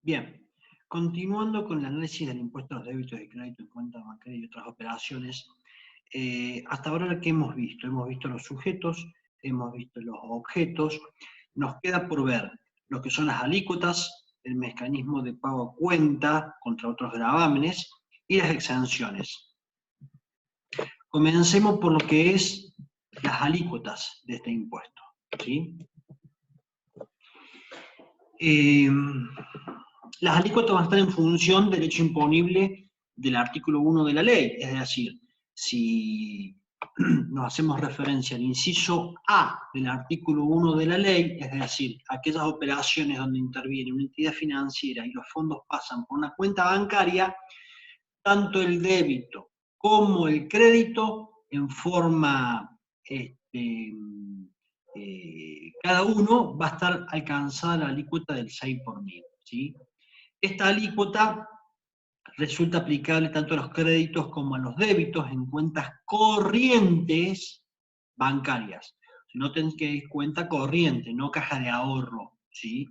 Bien, continuando con el análisis del impuesto a los débitos de crédito en cuenta bancaria y otras operaciones, hasta ahora ¿qué hemos visto? Hemos visto los sujetos, hemos visto los objetos, nos queda por ver lo que son las alícuotas, el mecanismo de pago a cuenta contra otros gravámenes y las exenciones. Comencemos por lo que es las alícuotas de este impuesto, ¿sí? Las alícuotas van a estar en función del hecho imponible del artículo 1 de la ley, es decir, si nos hacemos referencia al inciso A del artículo 1 de la ley, es decir, aquellas operaciones donde interviene una entidad financiera y los fondos pasan por una cuenta bancaria, tanto el débito como el crédito en forma cada uno va a estar alcanzada la alícuota del 6 por mil, ¿sí? Esta alícuota resulta aplicable tanto a los créditos como a los débitos en cuentas corrientes bancarias. Noten que es cuenta corriente, no caja de ahorro, ¿sí?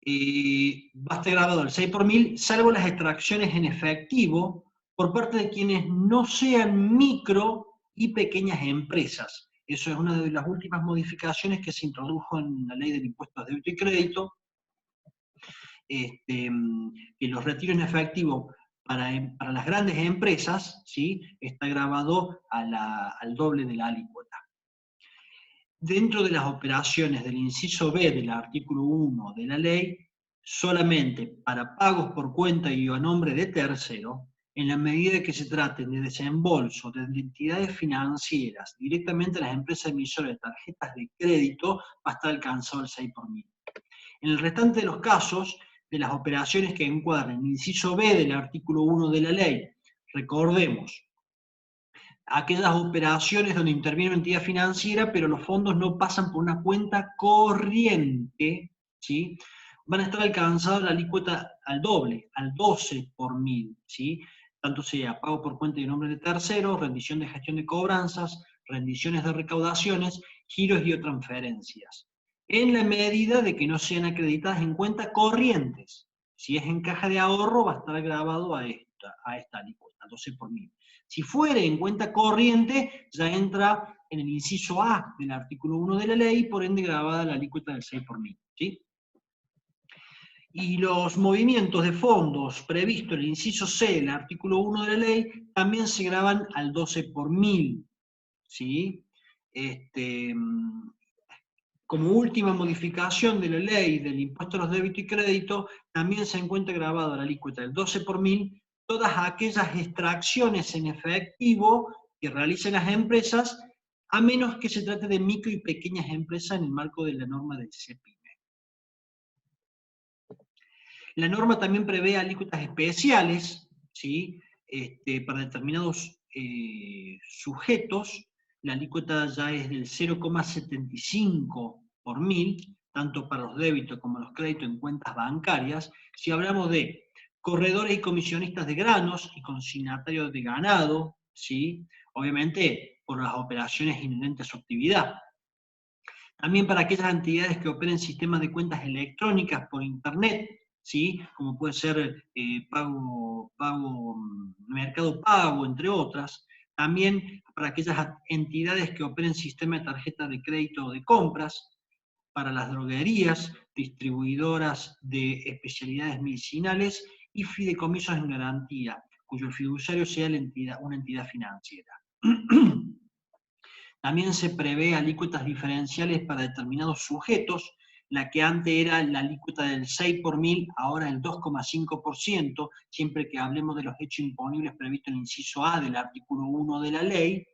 Va a estar grabado al 6 por mil, salvo las extracciones en efectivo por parte de quienes no sean micro y pequeñas empresas. Eso es una de las últimas modificaciones que se introdujo en la ley del impuesto a débito y crédito, que los retiros en efectivo para las grandes empresas, ¿sí?, está grabado al doble de la alícuota. Dentro de las operaciones del inciso B del artículo 1 de la ley, solamente para pagos por cuenta y a nombre de tercero, en la medida que se traten de desembolso de entidades financieras directamente a las empresas emisoras de tarjetas de crédito, va a estar alcanzado el 6 por mil. En el restante de los casos, de las operaciones que encuadran el inciso B del artículo 1 de la ley, recordemos, aquellas operaciones donde interviene una entidad financiera, pero los fondos no pasan por una cuenta corriente, ¿sí?, van a estar alcanzados la alícuota al doble, al 12 por mil, ¿sí?, tanto sea pago por cuenta y nombre de terceros, rendición de gestión de cobranzas, rendiciones de recaudaciones, giros y o transferencias, en la medida de que no sean acreditadas en cuentas corrientes. Si es en caja de ahorro, va a estar grabado a esta alícuota, 12 por mil. Si fuere en cuenta corriente, ya entra en el inciso A del artículo 1 de la ley, por ende grabada la alícuota del 6 por mil, ¿sí? Y los movimientos de fondos previstos en el inciso C del artículo 1 de la ley también se graban al 12 por mil, ¿sí? Como última modificación de la ley del impuesto a los débitos y créditos, también se encuentra grabado la alícuota del 12 por mil todas aquellas extracciones en efectivo que realicen las empresas, a menos que se trate de micro y pequeñas empresas en el marco de la norma del CEPIME. La norma también prevé alícuotas especiales, ¿sí?, para determinados sujetos. La alícuota ya es del 0,75 por mil, tanto para los débitos como los créditos en cuentas bancarias. Si hablamos de corredores y comisionistas de granos y consignatarios de ganado, ¿sí?, obviamente por las operaciones inherentes a su actividad. También para aquellas entidades que operen sistemas de cuentas electrónicas por Internet, ¿sí?, como puede ser Mercado Pago, entre otras. También para aquellas entidades que operen sistemas de tarjeta de crédito o de compras, para las droguerías, distribuidoras de especialidades medicinales y fideicomisos en garantía, cuyo fiduciario sea una entidad financiera. También se prevé alícuotas diferenciales para determinados sujetos. La que antes era la alícuota del 6 por mil, ahora el 2,5%, siempre que hablemos de los hechos imponibles previstos en el inciso A del artículo 1 de la ley.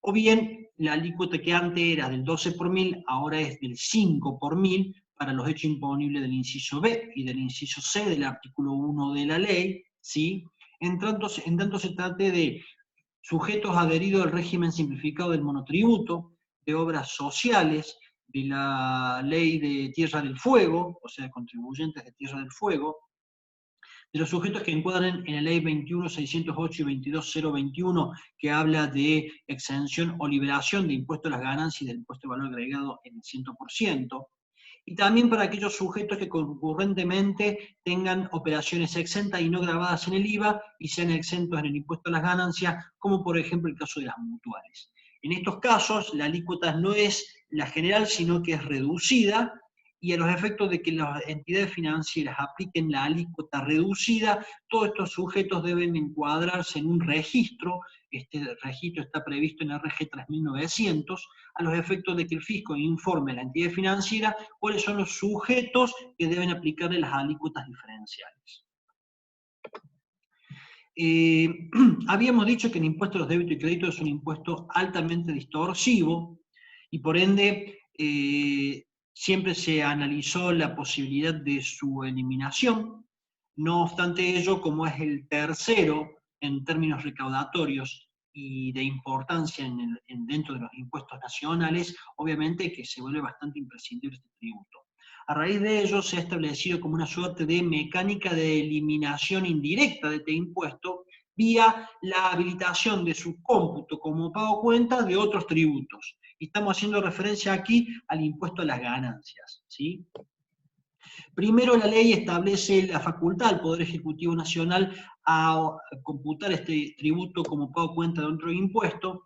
O bien, la alícuota que antes era del 12 por mil, ahora es del 5 por mil para los hechos imponibles del inciso B y del inciso C del artículo 1 de la ley, ¿sí?, en tanto se trate de sujetos adheridos al régimen simplificado del monotributo, de obras sociales, de la ley de Tierra del Fuego, o sea, contribuyentes de Tierra del Fuego, de los sujetos que encuadran en la ley 21.608 y 22.021, que habla de exención o liberación de impuesto a las ganancias y del impuesto de valor agregado en el 100%, y también para aquellos sujetos que concurrentemente tengan operaciones exentas y no grabadas en el IVA y sean exentos en el impuesto a las ganancias, como por ejemplo el caso de las mutuales. En estos casos, la alícuota no es la general, sino que es reducida, y a los efectos de que las entidades financieras apliquen la alícuota reducida, todos estos sujetos deben encuadrarse en un registro. Este registro está previsto en RG 3900, a los efectos de que el fisco informe a la entidad financiera cuáles son los sujetos que deben aplicarle las alícuotas diferenciales. Habíamos dicho que el impuesto a los débitos y créditos es un impuesto altamente distorsivo, y por ende siempre se analizó la posibilidad de su eliminación. No obstante ello, como es el tercero en términos recaudatorios y de importancia dentro de los impuestos nacionales, obviamente que se vuelve bastante imprescindible este tributo. A raíz de ello se ha establecido como una suerte de mecánica de eliminación indirecta de este impuesto vía la habilitación de su cómputo como pago cuenta de otros tributos. Y estamos haciendo referencia aquí al impuesto a las ganancias, ¿sí? Primero, la ley establece la facultad al Poder Ejecutivo Nacional a computar este tributo como pago cuenta de otro impuesto.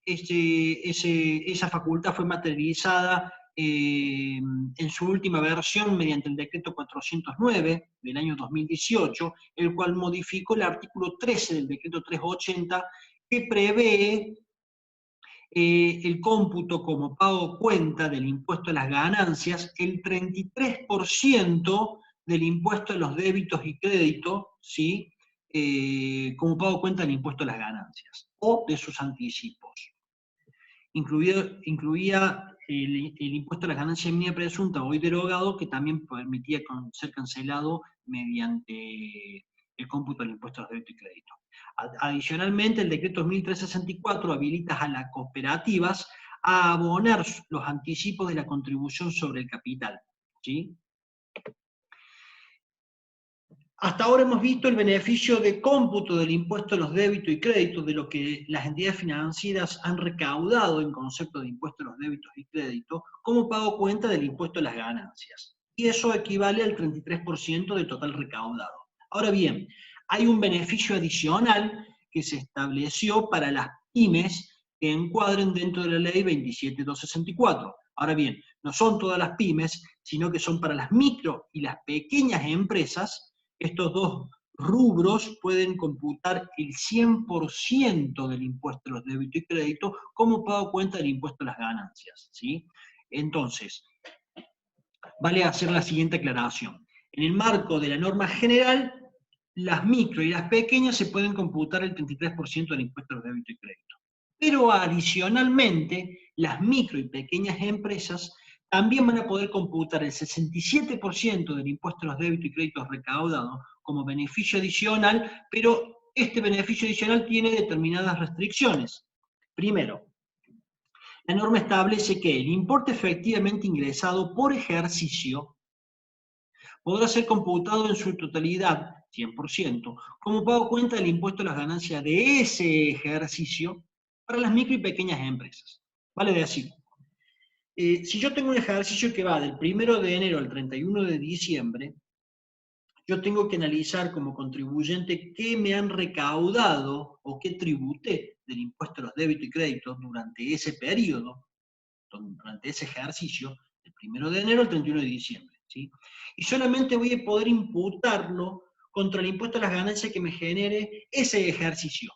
Esa facultad fue materializada en su última versión mediante el decreto 409 del año 2018, el cual modificó el artículo 13 del decreto 380, que prevé el cómputo como pago cuenta del impuesto a las ganancias, el 33% del impuesto a los débitos y créditos, ¿sí? Como pago cuenta del impuesto a las ganancias, o de sus anticipos. Incluía el impuesto a las ganancias mínima presunta hoy derogado, que también permitía ser cancelado mediante el cómputo del impuesto a los débitos y créditos. Adicionalmente, el decreto 1364 habilita a las cooperativas a abonar los anticipos de la contribución sobre el capital, ¿sí? Hasta ahora hemos visto el beneficio de cómputo del impuesto a los débitos y créditos, de lo que las entidades financieras han recaudado en concepto de impuesto a los débitos y créditos, como pago cuenta del impuesto a las ganancias. Y eso equivale al 33% del total recaudado. Ahora bien, hay un beneficio adicional que se estableció para las pymes que encuadren dentro de la ley 27264. Ahora bien, no son todas las pymes, sino que son para las micro y las pequeñas empresas. Estos dos rubros pueden computar el 100% del impuesto a los débitos y créditos como pago cuenta del impuesto a las ganancias, ¿sí? Entonces, vale hacer la siguiente aclaración. En el marco de la norma general, las micro y las pequeñas se pueden computar el 33% del impuesto a los débitos y créditos. Pero adicionalmente, las micro y pequeñas empresas también van a poder computar el 67% del impuesto a los débitos y créditos recaudados como beneficio adicional, pero este beneficio adicional tiene determinadas restricciones. Primero, la norma establece que el importe efectivamente ingresado por ejercicio podrá ser computado en su totalidad, 100%, como pago cuenta del impuesto a las ganancias de ese ejercicio para las micro y pequeñas empresas. Vale decir, si yo tengo un ejercicio que va del 1 de enero al 31 de diciembre, yo tengo que analizar como contribuyente qué me han recaudado o qué tributé del impuesto a los débitos y créditos durante ese periodo, durante ese ejercicio, del 1 de enero al 31 de diciembre. ¿Sí? Y solamente voy a poder imputarlo contra el impuesto a las ganancias que me genere ese ejercicio,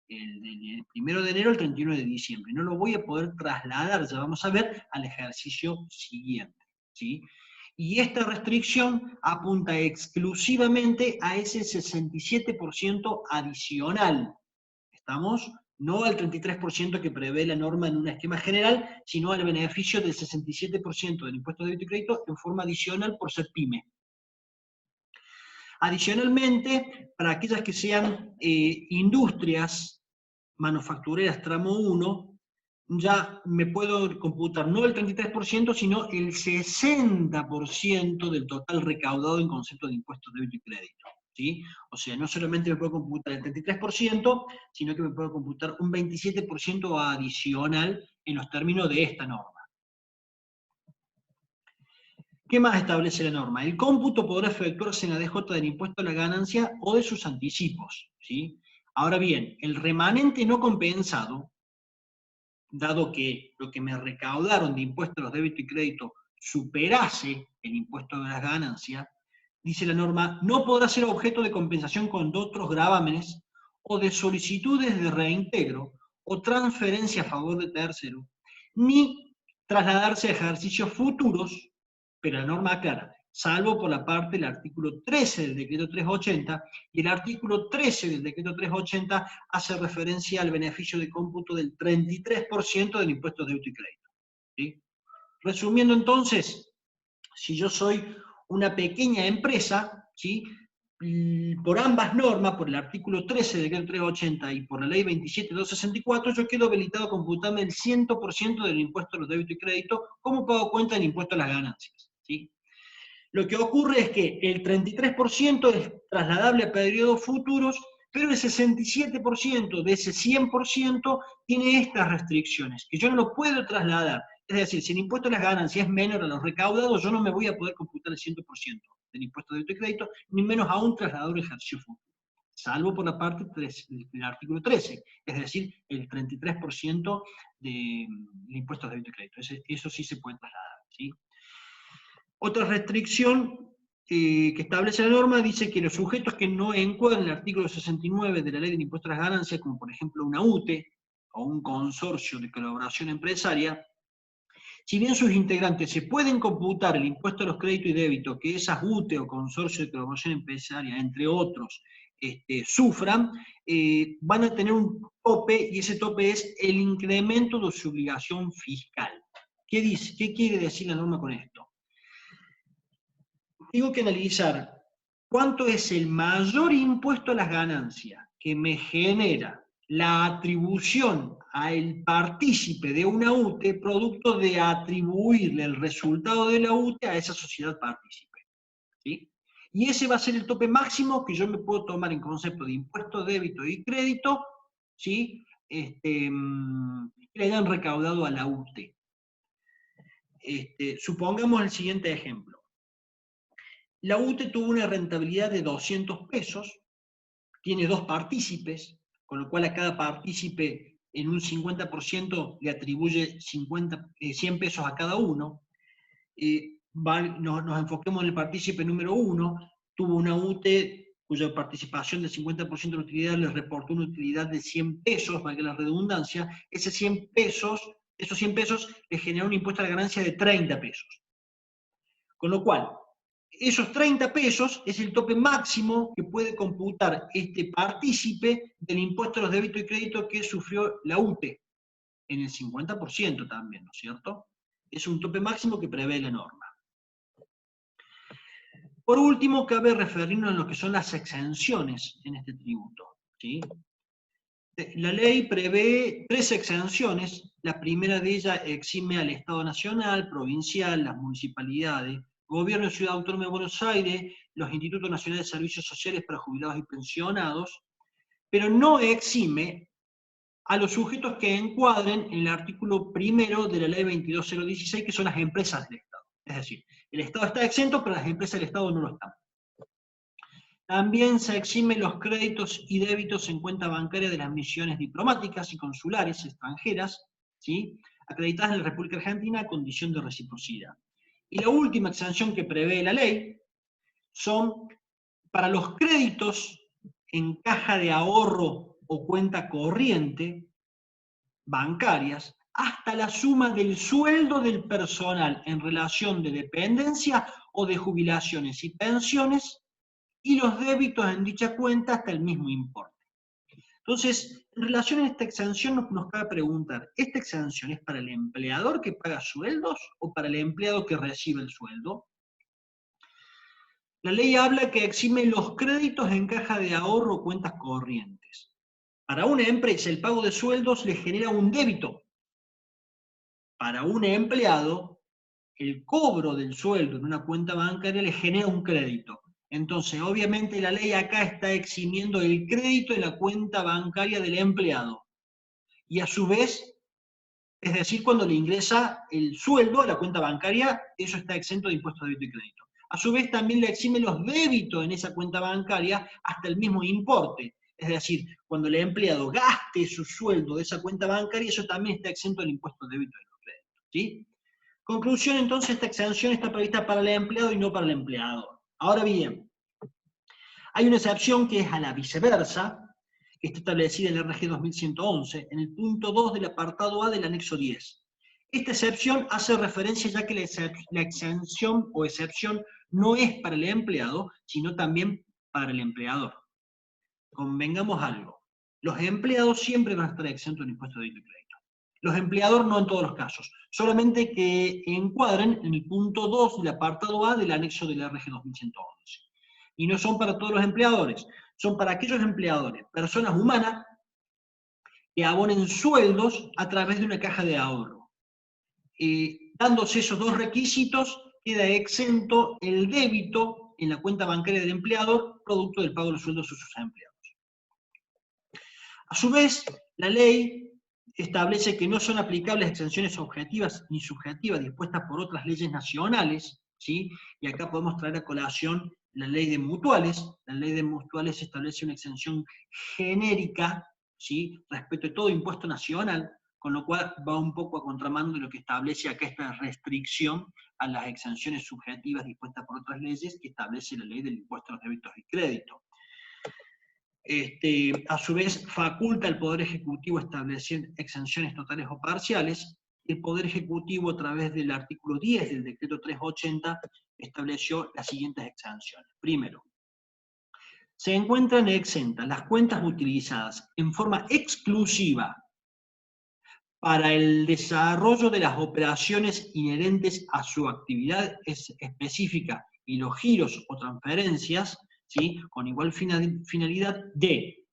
del 1 de enero al 31 de diciembre. No lo voy a poder trasladar, ya vamos a ver, al ejercicio siguiente. ¿Sí? Y esta restricción apunta exclusivamente a ese 67% adicional. ¿Estamos? No al 33% que prevé la norma en un esquema general, sino al beneficio del 67% del impuesto de débito y crédito en forma adicional por ser pyme. Adicionalmente, para aquellas que sean industrias manufactureras tramo 1, ya me puedo computar no el 33%, sino el 60% del total recaudado en concepto de impuestos de débito y crédito. ¿Sí? O sea, no solamente me puedo computar el 33%, sino que me puedo computar un 27% adicional en los términos de esta norma. ¿Qué más establece la norma? El cómputo podrá efectuarse en la DJ del impuesto a la ganancia o de sus anticipos, ¿sí? Ahora bien, el remanente no compensado, dado que lo que me recaudaron de impuestos a los débitos y créditos superase el impuesto de las ganancias, dice la norma, no podrá ser objeto de compensación con otros gravámenes o de solicitudes de reintegro o transferencia a favor de tercero, ni trasladarse a ejercicios futuros, pero la norma aclara, salvo por la parte del artículo 13 del decreto 380, y el artículo 13 del decreto 380 hace referencia al beneficio de cómputo del 33% del impuesto de débito y crédito. ¿Sí? Resumiendo entonces, si yo soy una pequeña empresa, ¿sí? Por ambas normas, por el artículo 13 del decreto 380 y por la ley 27.264, yo quedo habilitado a computarme el 100% del impuesto a los débitos y créditos como pago cuenta del impuesto a las ganancias. ¿Sí? Lo que ocurre es que el 33% es trasladable a periodos futuros, pero el 67% de ese 100% tiene estas restricciones, que yo no lo puedo trasladar. Es decir, si el impuesto a las ganancias es menor a los recaudados, yo no me voy a poder computar el 100% del impuesto de débito y crédito, ni menos aún trasladar un ejercicio futuro, salvo por la parte 3, del artículo 13, es decir, el 33% del impuesto de débito y crédito. Eso sí se puede trasladar, ¿sí? Otra restricción que establece la norma dice que los sujetos que no encuadran el artículo 69 de la Ley del Impuesto a las Ganancias, como por ejemplo una UTE o un consorcio de colaboración empresaria, si bien sus integrantes se pueden computar el impuesto a los créditos y débitos que esas UTE o consorcio de colaboración empresaria, entre otros, sufran, van a tener un tope, y ese tope es el incremento de su obligación fiscal. ¿Qué dice? ¿Qué quiere decir la norma con esto? Tengo que analizar cuánto es el mayor impuesto a las ganancias que me genera la atribución al partícipe de una UTE, producto de atribuirle el resultado de la UTE a esa sociedad partícipe. ¿Sí? Y ese va a ser el tope máximo que yo me puedo tomar en concepto de impuesto, débito y crédito, ¿sí? Que le hayan recaudado a la UTE. Supongamos el siguiente ejemplo. La UTE tuvo una rentabilidad de 200 pesos, tiene dos partícipes, con lo cual a cada partícipe en un 50% le atribuye 100 pesos a cada uno. Nos enfoquemos en el partícipe número 1, tuvo una UTE cuya participación del 50% de la utilidad le reportó una utilidad de 100 pesos, valga la redundancia. Esos 100 pesos le generó un impuesto a la ganancia de 30 pesos. Con lo cual, esos 30 pesos es el tope máximo que puede computar este partícipe del impuesto a los débitos y créditos que sufrió la UTE, en el 50% también, ¿no es cierto? Es un tope máximo que prevé la norma. Por último, cabe referirnos a lo que son las exenciones en este tributo, ¿sí? La ley prevé 3 exenciones. La primera de ellas exime al Estado Nacional, provincial, las municipalidades, Gobierno de Ciudad Autónoma de Buenos Aires, los Institutos Nacionales de Servicios Sociales para Jubilados y Pensionados, pero no exime a los sujetos que encuadren en el artículo primero de la ley 22.016, que son las empresas del Estado. Es decir, el Estado está exento, pero las empresas del Estado no lo están. También se eximen los créditos y débitos en cuenta bancaria de las misiones diplomáticas y consulares extranjeras, ¿sí? Acreditadas en la República Argentina a condición de reciprocidad. Y la última exención que prevé la ley son para los créditos en caja de ahorro o cuenta corriente bancarias, hasta la suma del sueldo del personal en relación de dependencia o de jubilaciones y pensiones, y los débitos en dicha cuenta hasta el mismo importe. Entonces, en relación a esta exención nos cabe preguntar, ¿esta exención es para el empleador que paga sueldos o para el empleado que recibe el sueldo? La ley habla que exime los créditos en caja de ahorro o cuentas corrientes. Para una empresa el pago de sueldos le genera un débito. Para un empleado, el cobro del sueldo en una cuenta bancaria le genera un crédito. Entonces, obviamente la ley acá está eximiendo el crédito de la cuenta bancaria del empleado. Y a su vez, Es decir, cuando le ingresa el sueldo a la cuenta bancaria, eso está exento de impuestos de débito y crédito. A su vez, también le exime los débitos en esa cuenta bancaria hasta el mismo importe. Es decir, cuando el empleado gaste su sueldo de esa cuenta bancaria, eso también está exento del impuesto de débito y crédito. ¿Sí? Conclusión, entonces, esta exención está prevista para el empleado y no para el empleador. Ahora bien, hay una excepción que es a la viceversa, que está establecida en el RG 2111, en el punto 2 del apartado A del anexo 10. Esta excepción hace referencia ya que la exención o excepción no es para el empleado, sino también para el empleador. Convengamos algo, los empleados siempre van a estar exentos del impuesto de débito y crédito. Los empleadores no en todos los casos, solamente que encuadren en el punto 2 del apartado A del anexo del RG 2111. Y no son para todos los empleadores, son para aquellos empleadores, personas humanas, que abonen sueldos a través de una caja de ahorro. Dándose esos dos requisitos, queda exento el débito en la cuenta bancaria del empleador, producto del pago de los sueldos de sus empleados. A su vez, la ley establece que no son aplicables exenciones objetivas ni subjetivas dispuestas por otras leyes nacionales, ¿sí? Y acá podemos traer a colación la ley de mutuales. La ley de mutuales establece una exención genérica, ¿sí? Respecto de todo impuesto nacional, con lo cual va un poco a contramano de lo que establece acá esta restricción a las exenciones subjetivas dispuestas por otras leyes que establece la ley del impuesto a los débitos y créditos. A su vez, faculta al Poder Ejecutivo establecer exenciones totales o parciales. El Poder Ejecutivo, a través del artículo 10 del Decreto 380, estableció las siguientes exenciones. Primero, se encuentran exentas las cuentas utilizadas en forma exclusiva para el desarrollo de las operaciones inherentes a su actividad específica y los giros o transferencias, ¿sí? Con igual finalidad de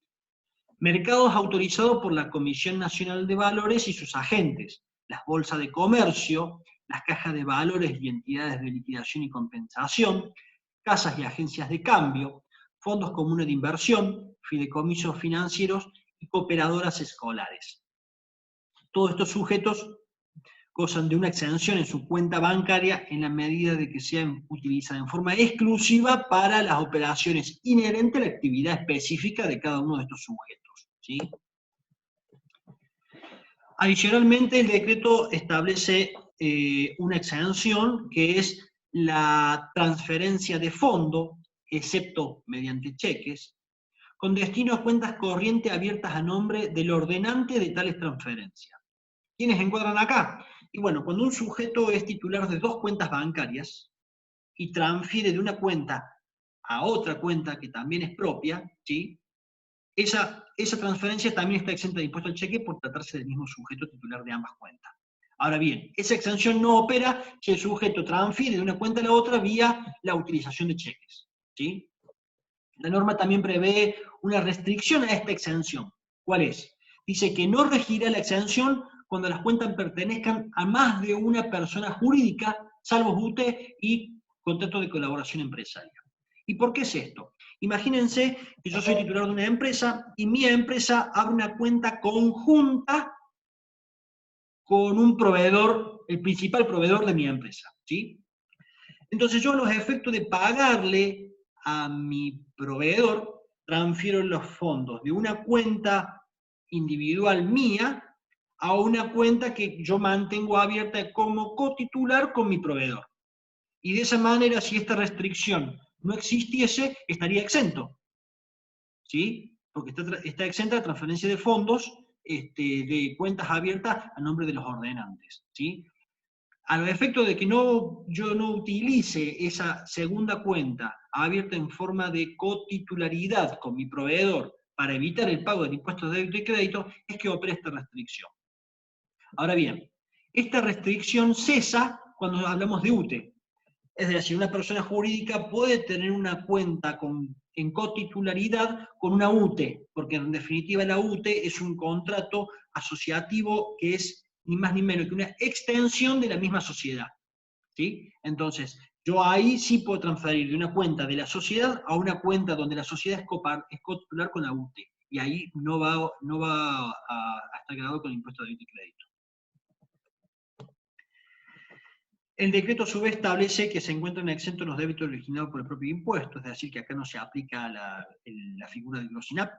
mercados autorizados por la Comisión Nacional de Valores y sus agentes, las bolsas de comercio, las cajas de valores y entidades de liquidación y compensación, casas y agencias de cambio, fondos comunes de inversión, fideicomisos financieros y cooperadoras escolares. Todos estos sujetos gozan de una exención en su cuenta bancaria en la medida de que sean utilizadas en forma exclusiva para las operaciones inherentes a la actividad específica de cada uno de estos sujetos, ¿sí? Adicionalmente, el decreto establece una exención que es la transferencia de fondo, excepto mediante cheques, con destino a cuentas corrientes abiertas a nombre del ordenante de tales transferencias. ¿Quiénes encuadran acá? Y bueno, cuando un sujeto es titular de dos cuentas bancarias y transfiere de una cuenta a otra cuenta que también es propia, ¿sí? Esa transferencia también está exenta de impuesto al cheque por tratarse del mismo sujeto titular de ambas cuentas. Ahora bien, esa exención no opera si el sujeto transfiere de una cuenta a la otra vía la utilización de cheques, ¿sí? La norma también prevé una restricción a esta exención. ¿Cuál es? Dice que no regirá la exención cuando las cuentas pertenezcan a más de una persona jurídica, salvo UTE y contrato de colaboración empresaria. ¿Y por qué es esto? Imagínense que yo soy titular de una empresa y mi empresa abre una cuenta conjunta con un proveedor, el principal proveedor de mi empresa, ¿sí? Entonces yo a los efectos de pagarle a mi proveedor, transfiero los fondos de una cuenta individual mía a una cuenta que yo mantengo abierta como cotitular con mi proveedor. Y de esa manera, si esta restricción no existiese, estaría exento, ¿sí? Porque está exenta la transferencia de fondos de cuentas abiertas a nombre de los ordenantes, ¿sí? A los efectos de que yo no utilice esa segunda cuenta abierta en forma de cotitularidad con mi proveedor para evitar el pago del impuesto de débito y crédito, es que opera esta restricción. Ahora bien, esta restricción cesa cuando hablamos de UTE. Es decir, una persona jurídica puede tener una cuenta en cotitularidad con una UTE, porque en definitiva la UTE es un contrato asociativo que es ni más ni menos que una extensión de la misma sociedad, ¿sí? Entonces, yo ahí sí puedo transferir de una cuenta de la sociedad a una cuenta donde la sociedad es cotitular con la UTE, y ahí no va a estar grabado con el impuesto de débito y crédito. El decreto a su vez establece que se encuentran exentos los débitos originados por el propio impuesto, es decir, que acá no se aplica la figura del GLOSINAP.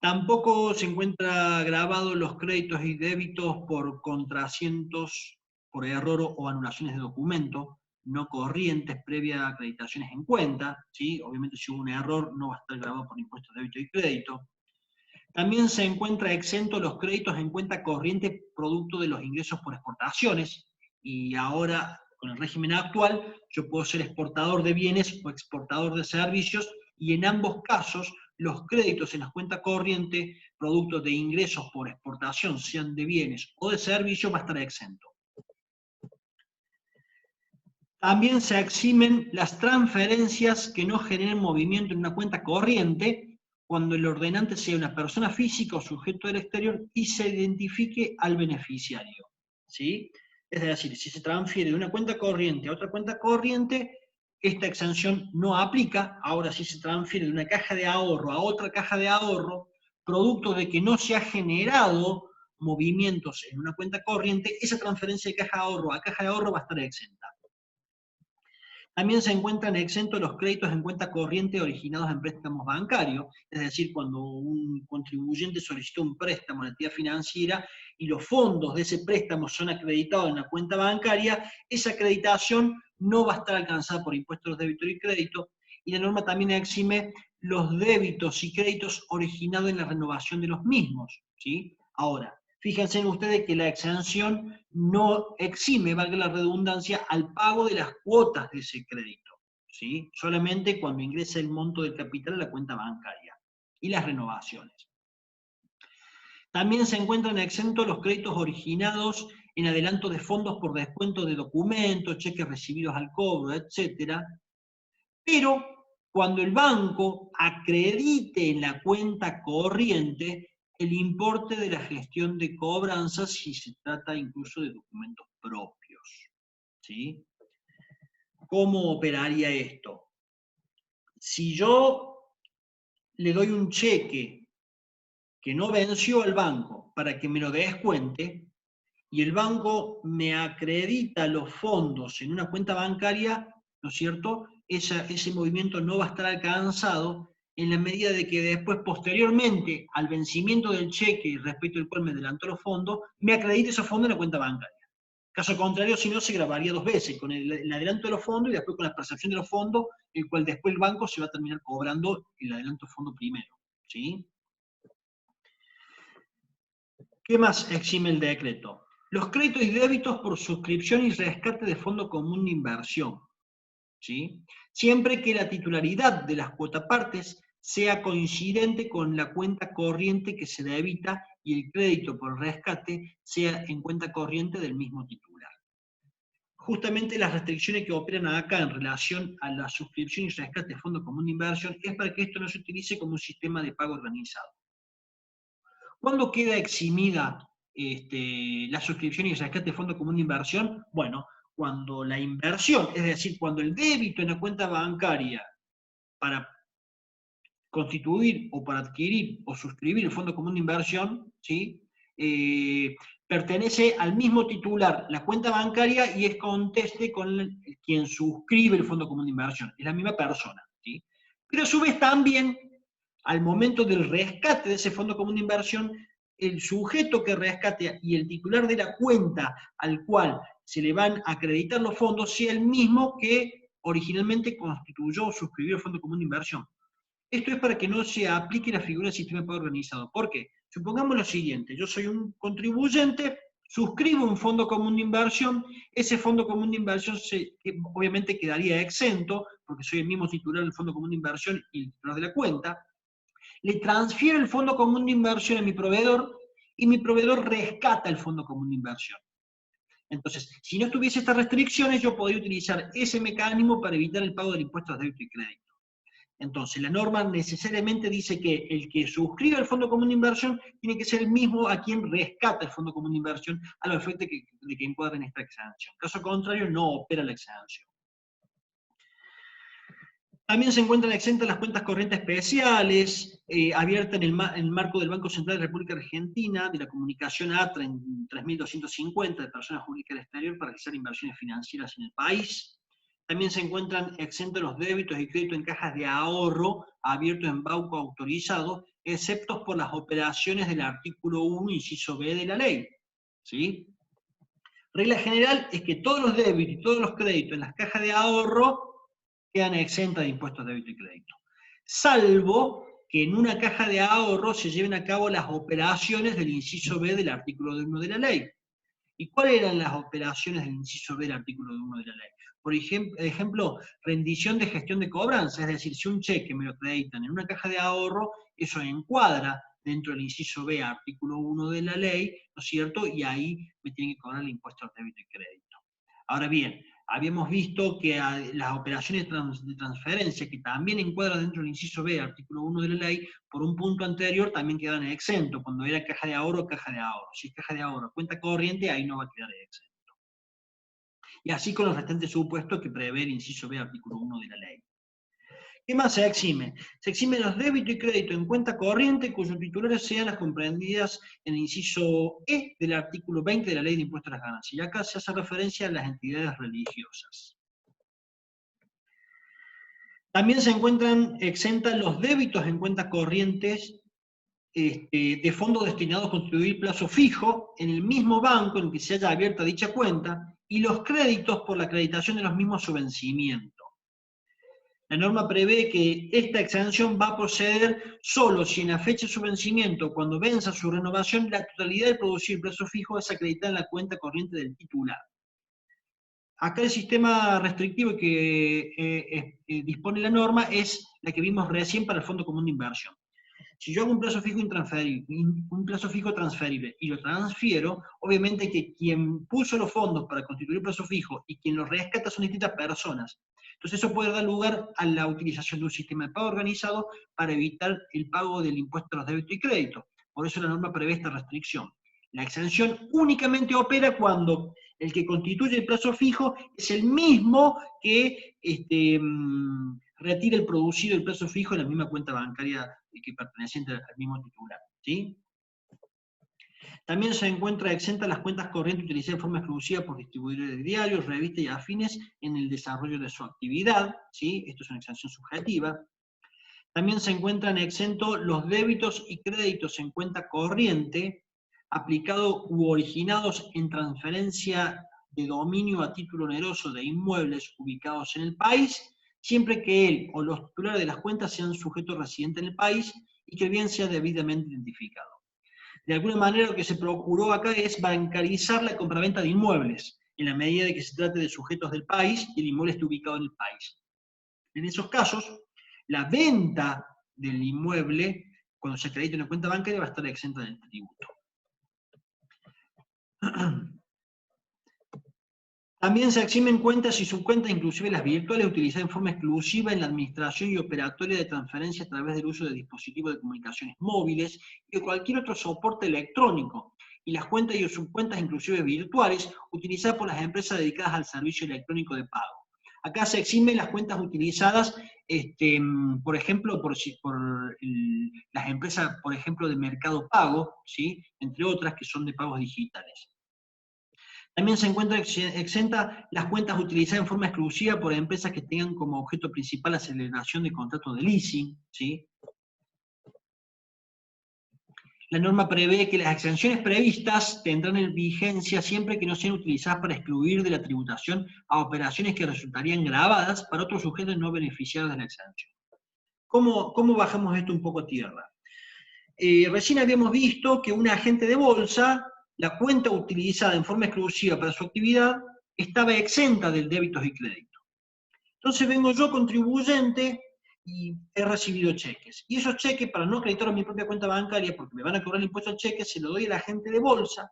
Tampoco se encuentra grabados los créditos y débitos por contrasientos, por error o anulaciones de documentos no corrientes previa acreditaciones en cuenta, ¿sí? Obviamente si hubo un error no va a estar grabado por impuestos de débito y crédito. También se encuentra exento los créditos en cuenta corriente producto de los ingresos por exportaciones, y ahora, con el régimen actual, yo puedo ser exportador de bienes o exportador de servicios, y en ambos casos, los créditos en las cuentas corrientes, producto de ingresos por exportación, sean de bienes o de servicios, va a estar exento. También se eximen las transferencias que no generen movimiento en una cuenta corriente, cuando el ordenante sea una persona física o sujeto del exterior y se identifique al beneficiario, ¿sí? Es decir, si se transfiere de una cuenta corriente a otra cuenta corriente, esta exención no aplica. Ahora, si se transfiere de una caja de ahorro a otra caja de ahorro, producto de que no se ha generado movimientos en una cuenta corriente, esa transferencia de caja de ahorro a caja de ahorro va a estar exenta. También se encuentran exentos los créditos en cuenta corriente originados en préstamos bancarios, es decir, cuando un contribuyente solicitó un préstamo a la entidad financiera y los fondos de ese préstamo son acreditados en la cuenta bancaria, esa acreditación no va a estar alcanzada por impuestos de débito y crédito, y la norma también exime los débitos y créditos originados en la renovación de los mismos, ¿sí? Ahora, fíjense ustedes que la exención no exime, valga la redundancia, al pago de las cuotas de ese crédito, ¿sí? Solamente cuando ingresa el monto del capital a la cuenta bancaria y las renovaciones. También se encuentran exentos los créditos originados en adelanto de fondos por descuento de documentos, cheques recibidos al cobro, etc. Pero cuando el banco acredite en la cuenta corriente el importe de la gestión de cobranzas, si se trata incluso de documentos propios, ¿sí? ¿Cómo operaría esto? Si yo le doy un cheque que no venció al banco para que me lo descuente, y el banco me acredita los fondos en una cuenta bancaria, ¿no es cierto? Ese movimiento no va a estar alcanzado en la medida de que después, posteriormente, al vencimiento del cheque respecto al cual me adelantó los fondos, me acredite esos fondos en la cuenta bancaria. Caso contrario, si no, se grabaría dos veces, con el adelanto de los fondos y después con la percepción de los fondos, el cual después el banco se va a terminar cobrando el adelanto de fondo primero, ¿sí? ¿Qué más exime el decreto? Los créditos y débitos por suscripción y rescate de fondo común de inversión, ¿sí? Siempre que la titularidad de las cuotapartes sea coincidente con la cuenta corriente que se debita y el crédito por rescate sea en cuenta corriente del mismo titular. Justamente las restricciones que operan acá en relación a la suscripción y rescate de fondo común de inversión es para que esto no se utilice como un sistema de pago organizado. ¿Cuándo queda eximida la suscripción y rescate de fondo común de inversión? Bueno, cuando la inversión, es decir, cuando el débito en la cuenta bancaria para constituir o para adquirir o suscribir el fondo común de inversión, ¿sí? Pertenece al mismo titular, la cuenta bancaria, y es conteste con quien suscribe el fondo común de inversión. Es la misma persona, ¿sí? Pero a su vez también, al momento del rescate de ese fondo común de inversión, el sujeto que rescate y el titular de la cuenta al cual se le van a acreditar los fondos sea el mismo que originalmente constituyó o suscribió el fondo común de inversión. Esto es para que no se aplique la figura del sistema de pago organizado. ¿Por qué? Supongamos lo siguiente: yo soy un contribuyente, suscribo un fondo común de inversión, ese fondo común de inversión obviamente quedaría exento, porque soy el mismo titular del fondo común de inversión y el titular de la cuenta. Le transfiero el fondo común de inversión a mi proveedor, y mi proveedor rescata el fondo común de inversión. Entonces, si no estuviese estas restricciones, yo podría utilizar ese mecanismo para evitar el pago del impuesto de débito y crédito. Entonces, la norma necesariamente dice que el que suscribe el Fondo Común de Inversión tiene que ser el mismo a quien rescata el Fondo Común de Inversión, a los efectos de que encuadren esta exención. Caso contrario, no opera la exención. También se encuentran exentas las cuentas corrientes especiales, abiertas en el marco del Banco Central de la República Argentina, de la comunicación A3250 de personas jurídicas del exterior para realizar inversiones financieras en el país. También se encuentran exentos los débitos y créditos en cajas de ahorro abiertos en banco autorizado, excepto por las operaciones del artículo 1, inciso B de la ley. ¿Sí? Regla general es que todos los débitos y todos los créditos en las cajas de ahorro quedan exentas de impuestos de débito y crédito, salvo que en una caja de ahorro se lleven a cabo las operaciones del inciso B del artículo 1 de la ley. ¿Y cuáles eran las operaciones del inciso B del artículo 1 de la ley? Por ejemplo, rendición de gestión de cobranza, es decir, si un cheque me lo acreditan en una caja de ahorro, eso encuadra dentro del inciso B, artículo 1 de la ley, ¿no es cierto? Y ahí me tienen que cobrar el impuesto al débito y crédito. Ahora bien, habíamos visto que las operaciones de transferencia, que también encuadran dentro del inciso B, artículo 1 de la ley, por un punto anterior también quedaban exentos, cuando era caja de ahorro, caja de ahorro. Si es caja de ahorro, cuenta corriente, ahí no va a quedar exento. Y así con los restantes supuestos que prevé el inciso B, artículo 1 de la ley. ¿Qué más se exime? Se exime los débitos y créditos en cuenta corriente cuyos titulares sean las comprendidas en el inciso E del artículo 20 de la Ley de Impuestos a las Ganancias. Y acá se hace referencia a las entidades religiosas. También se encuentran exentas los débitos en cuentas corrientes de fondos destinados a constituir plazo fijo en el mismo banco en el que se haya abierta dicha cuenta y los créditos por la acreditación de los mismos a su vencimiento. La norma prevé que esta exención va a proceder solo si en la fecha de su vencimiento, cuando venza su renovación, la totalidad del producido plazo fijo es acreditada en la cuenta corriente del titular. Acá el sistema restrictivo que dispone la norma es la que vimos recién para el Fondo Común de Inversión. Si yo hago un plazo fijo transferible y lo transfiero, obviamente que quien puso los fondos para constituir el plazo fijo y quien los rescata son distintas personas. Entonces eso puede dar lugar a la utilización de un sistema de pago organizado para evitar el pago del impuesto a los débitos y créditos. Por eso la norma prevé esta restricción. La exención únicamente opera cuando el que constituye el plazo fijo es el mismo que retira el producido del plazo fijo en la misma cuenta bancaria que perteneciente al mismo titular. ¿Sí? También se encuentra exenta las cuentas corrientes utilizadas de forma exclusiva por distribuidores de diarios, revistas y afines en el desarrollo de su actividad. ¿Sí? Esto es una exención subjetiva. También se encuentran exentos los débitos y créditos en cuenta corriente aplicados u originados en transferencia de dominio a título oneroso de inmuebles ubicados en el país, siempre que él o los titulares de las cuentas sean sujetos residentes en el país y que el bien sea debidamente identificado. De alguna manera lo que se procuró acá es bancarizar la compraventa de inmuebles, en la medida de que se trate de sujetos del país y el inmueble esté ubicado en el país. En esos casos, la venta del inmueble, cuando se acredite en una cuenta bancaria, va a estar exenta del tributo. También se eximen cuentas y subcuentas, inclusive las virtuales, utilizadas en forma exclusiva en la administración y operatoria de transferencia a través del uso de dispositivos de comunicaciones móviles y de cualquier otro soporte electrónico, y las cuentas y subcuentas, inclusive virtuales, utilizadas por las empresas dedicadas al servicio electrónico de pago. Acá se eximen las cuentas utilizadas, por ejemplo, por las empresas, por ejemplo, de Mercado Pago, ¿sí? Entre otras que son de pagos digitales. También se encuentra exenta las cuentas utilizadas en forma exclusiva por empresas que tengan como objeto principal la celebración de contratos de leasing, ¿sí? La norma prevé que las exenciones previstas tendrán vigencia siempre que no sean utilizadas para excluir de la tributación a operaciones que resultarían gravadas para otros sujetos no beneficiarios de la exención. ¿Cómo bajamos esto un poco a tierra? Recién habíamos visto que un agente de bolsa, la cuenta utilizada en forma exclusiva para su actividad, estaba exenta del débitos y créditos. Entonces vengo yo, contribuyente, y he recibido cheques. Y esos cheques, para no acreditar a mi propia cuenta bancaria, porque me van a cobrar el impuesto al cheque, se lo doy al agente de bolsa,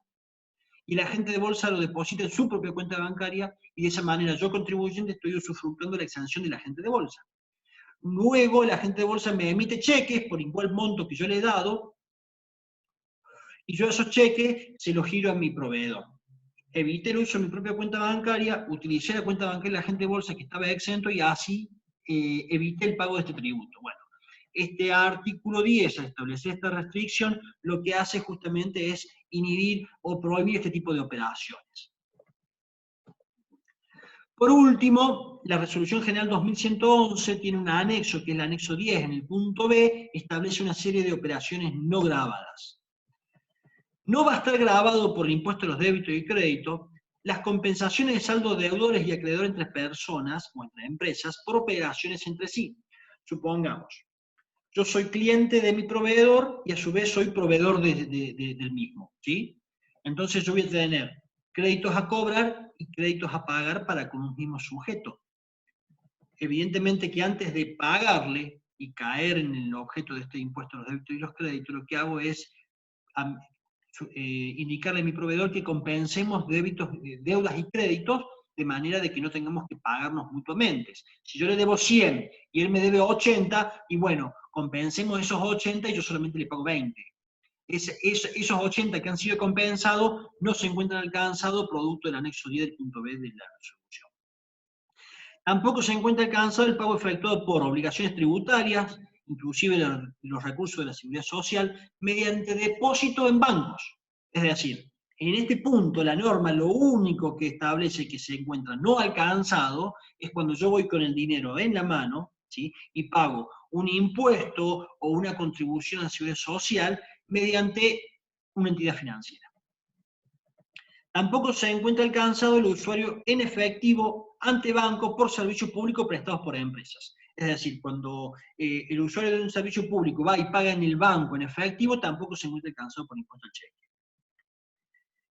y el agente de bolsa lo deposita en su propia cuenta bancaria, y de esa manera yo, contribuyente, estoy usufructuando la exención del agente de bolsa. Luego el agente de bolsa me emite cheques por igual monto que yo le he dado, y yo esos cheques se los giro a mi proveedor. Evité el uso de mi propia cuenta bancaria, utilicé la cuenta bancaria del agente de bolsa que estaba exento y así evite el pago de este tributo. Bueno, este artículo 10, al establecer esta restricción, lo que hace justamente es inhibir o prohibir este tipo de operaciones. Por último, la Resolución General 2111 tiene un anexo, que es el anexo 10, en el punto B, establece una serie de operaciones no grabadas. No va a estar grabado por el impuesto a los débitos y créditos las compensaciones de saldo de deudores y acreedores entre personas o entre empresas por operaciones entre sí. Supongamos, yo soy cliente de mi proveedor y a su vez soy proveedor del mismo, ¿sí? Entonces yo voy a tener créditos a cobrar y créditos a pagar para con un mismo sujeto. Evidentemente que antes de pagarle y caer en el objeto de este impuesto a los débitos y los créditos, lo que hago es indicarle a mi proveedor que compensemos deudas y créditos de manera de que no tengamos que pagarnos mutuamente. Si yo le debo 100 y él me debe 80, y bueno, compensemos esos 80 y yo solamente le pago 20. Esos 80 que han sido compensados no se encuentran alcanzados producto del anexo 10 del punto B de la resolución. Tampoco se encuentra alcanzado el pago efectuado por obligaciones tributarias, inclusive los recursos de la Seguridad Social, mediante depósito en bancos. Es decir, en este punto la norma lo único que establece que se encuentra no alcanzado es cuando yo voy con el dinero en la mano, ¿sí?, y pago un impuesto o una contribución a la Seguridad Social mediante una entidad financiera. Tampoco se encuentra alcanzado el usuario en efectivo ante banco por servicios públicos prestados por empresas. Es decir, cuando el usuario de un servicio público va y paga en el banco en efectivo, tampoco se encuentra alcanzado por impuesto al cheque.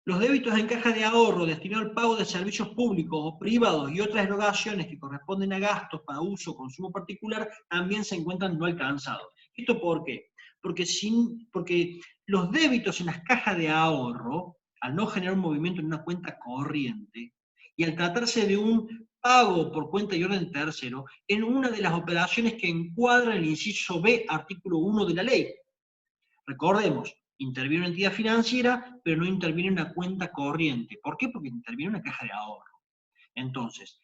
Los débitos en caja de ahorro destinados al pago de servicios públicos o privados y otras erogaciones que corresponden a gastos para uso o consumo particular también se encuentran no alcanzados. ¿Esto por qué? Porque los débitos en las cajas de ahorro, al no generar un movimiento en una cuenta corriente, y al tratarse de un pago por cuenta y orden tercero, en una de las operaciones que encuadra el inciso B, artículo 1 de la ley. Recordemos, interviene una entidad financiera, pero no interviene una cuenta corriente. ¿Por qué? Porque interviene una caja de ahorro. Entonces,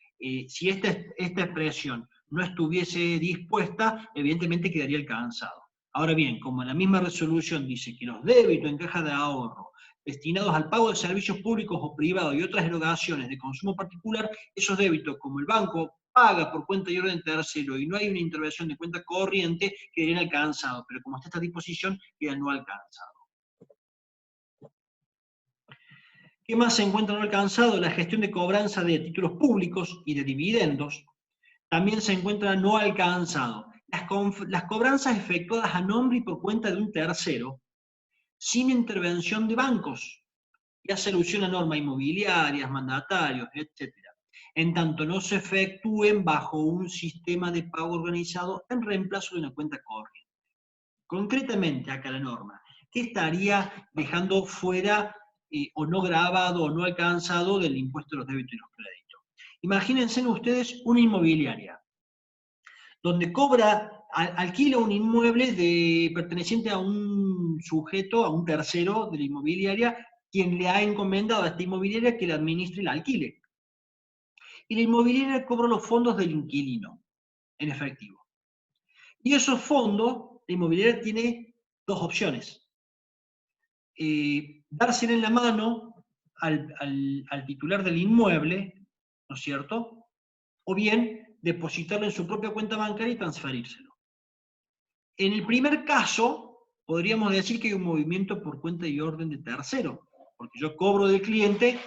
si esta expresión no estuviese dispuesta, evidentemente quedaría alcanzado. Ahora bien, como la misma resolución dice que los débitos en caja de ahorro destinados al pago de servicios públicos o privados y otras erogaciones de consumo particular, esos débitos, como el banco paga por cuenta y orden tercero y no hay una intervención de cuenta corriente, quedarían alcanzados, pero como está esta disposición, quedan no alcanzados. ¿Qué más se encuentra no alcanzado? La gestión de cobranza de títulos públicos y de dividendos. También se encuentra no alcanzado. Las cobranzas efectuadas a nombre y por cuenta de un tercero, sin intervención de bancos, y hace alusión a normas inmobiliarias, mandatarios, etc. En tanto no se efectúen bajo un sistema de pago organizado en reemplazo de una cuenta corriente. Concretamente, acá la norma, ¿qué estaría dejando fuera o no grabado o no alcanzado del impuesto de los débitos y los créditos? Imagínense ustedes una inmobiliaria, donde alquila un inmueble perteneciente a un sujeto, a un tercero de la inmobiliaria, quien le ha encomendado a esta inmobiliaria que la administre y la alquile. Y la inmobiliaria cobra los fondos del inquilino, en efectivo. Y esos fondos, la inmobiliaria tiene dos opciones. Dársela en la mano al titular del inmueble, ¿no es cierto? O bien depositarlo en su propia cuenta bancaria y transferírselo. En el primer caso, podríamos decir que hay un movimiento por cuenta y orden de tercero, porque yo cobro del cliente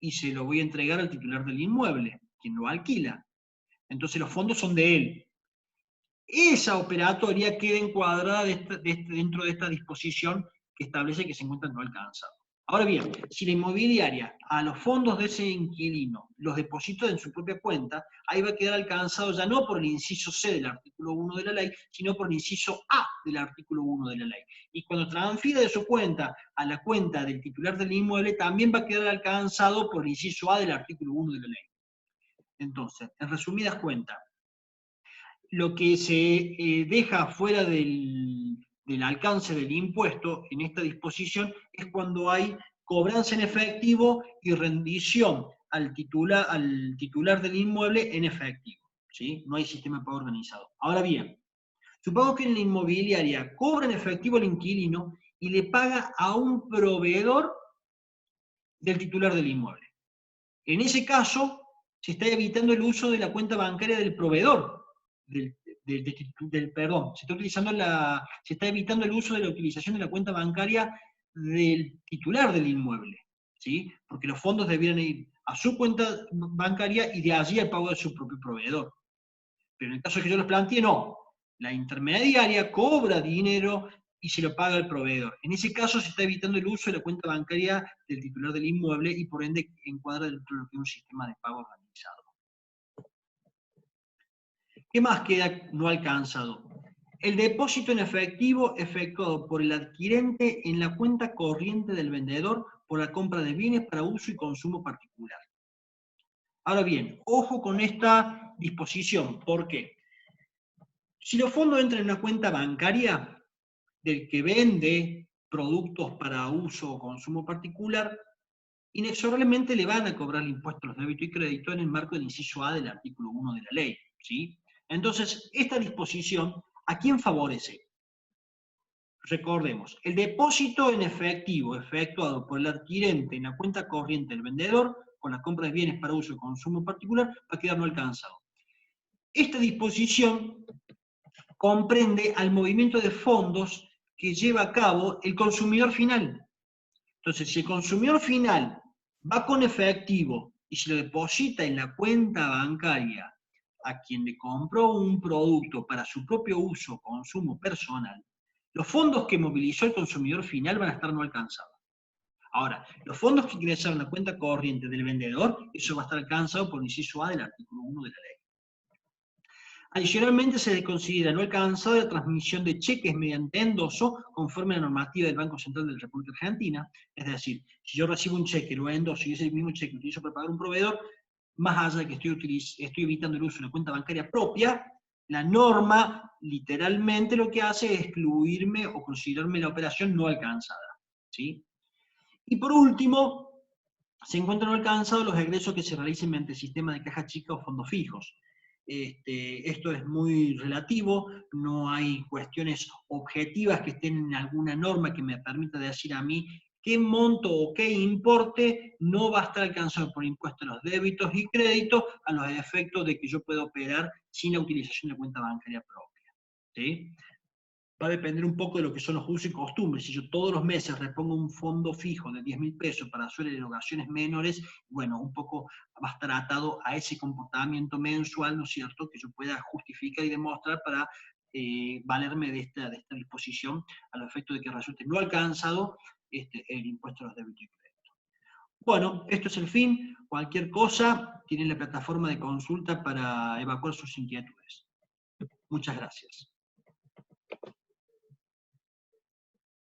y se lo voy a entregar al titular del inmueble, quien lo alquila. Entonces los fondos son de él. Esa operatoria queda encuadrada dentro de esta disposición que establece que se encuentra no alcanzado. Ahora bien, si la inmobiliaria a los fondos de ese inquilino los deposita en su propia cuenta, ahí va a quedar alcanzado ya no por el inciso C del artículo 1 de la ley, sino por el inciso A del artículo 1 de la ley. Y cuando transfiera de su cuenta a la cuenta del titular del inmueble, también va a quedar alcanzado por el inciso A del artículo 1 de la ley. Entonces, en resumidas cuentas, lo que se deja fuera del alcance del impuesto en esta disposición es cuando hay cobranza en efectivo y rendición al titular del inmueble en efectivo, ¿sí? No hay sistema de pago organizado. Ahora bien, supongamos que en la inmobiliaria cobra en efectivo al inquilino y le paga a un proveedor del titular del inmueble. En ese caso, se está evitando el uso de la cuenta bancaria del proveedor, perdón, se está evitando el uso de la utilización de la cuenta bancaria del titular del inmueble, ¿sí? Porque los fondos debieran ir a su cuenta bancaria y de allí al pago de su propio proveedor. Pero en el caso que yo los planteé, no. La intermediaria cobra dinero y se lo paga al proveedor. En ese caso se está evitando el uso de la cuenta bancaria del titular del inmueble y por ende encuadra dentro de lo que es un sistema de pago organizado. ¿Qué más queda no alcanzado? El depósito en efectivo efectuado por el adquirente en la cuenta corriente del vendedor por la compra de bienes para uso y consumo particular. Ahora bien, ojo con esta disposición. ¿Por qué? Si los fondos entran en una cuenta bancaria del que vende productos para uso o consumo particular, inexorablemente le van a cobrar el impuesto a los débitos y créditos en el marco del inciso A del artículo 1 de la ley, ¿sí? Entonces, esta disposición, ¿a quién favorece? Recordemos, el depósito en efectivo efectuado por el adquirente en la cuenta corriente del vendedor con la compra de bienes para uso y consumo particular va a quedar no alcanzado. Esta disposición comprende al movimiento de fondos que lleva a cabo el consumidor final. Entonces, si el consumidor final va con efectivo y se lo deposita en la cuenta bancaria a quien le compró un producto para su propio uso o consumo personal, los fondos que movilizó el consumidor final van a estar no alcanzados. Ahora, los fondos que ingresaron a la cuenta corriente del vendedor, eso va a estar alcanzado por el inciso A del artículo 1 de la ley. Adicionalmente, se considera no alcanzada la transmisión de cheques mediante endoso conforme a la normativa del Banco Central de la República Argentina. Es decir, si yo recibo un cheque, lo endoso y ese mismo cheque lo utilizo para pagar un proveedor, más allá de que estoy evitando el uso de una cuenta bancaria propia, la norma literalmente lo que hace es excluirme o considerarme la operación no alcanzada, ¿sí? Y por último, se encuentran no alcanzados los egresos que se realicen mediante el sistema de caja chica o fondos fijos. Esto es muy relativo, no hay cuestiones objetivas que estén en alguna norma que me permita decir a mí qué monto o qué importe no va a estar alcanzado por impuesto a los débitos y créditos a los efectos de que yo pueda operar sin la utilización de cuenta bancaria propia, ¿sí? Va a depender un poco de lo que son los usos y costumbres. Si yo todos los meses repongo un fondo fijo de 10.000 pesos para hacer erogaciones menores, bueno, un poco va a estar atado a ese comportamiento mensual, ¿no es cierto?, que yo pueda justificar y demostrar para valerme de esta disposición a los efectos de que resulte no alcanzado el impuesto a los débitos y créditos. Bueno, esto es el fin. Cualquier cosa, tienen la plataforma de consulta para evacuar sus inquietudes. Muchas gracias.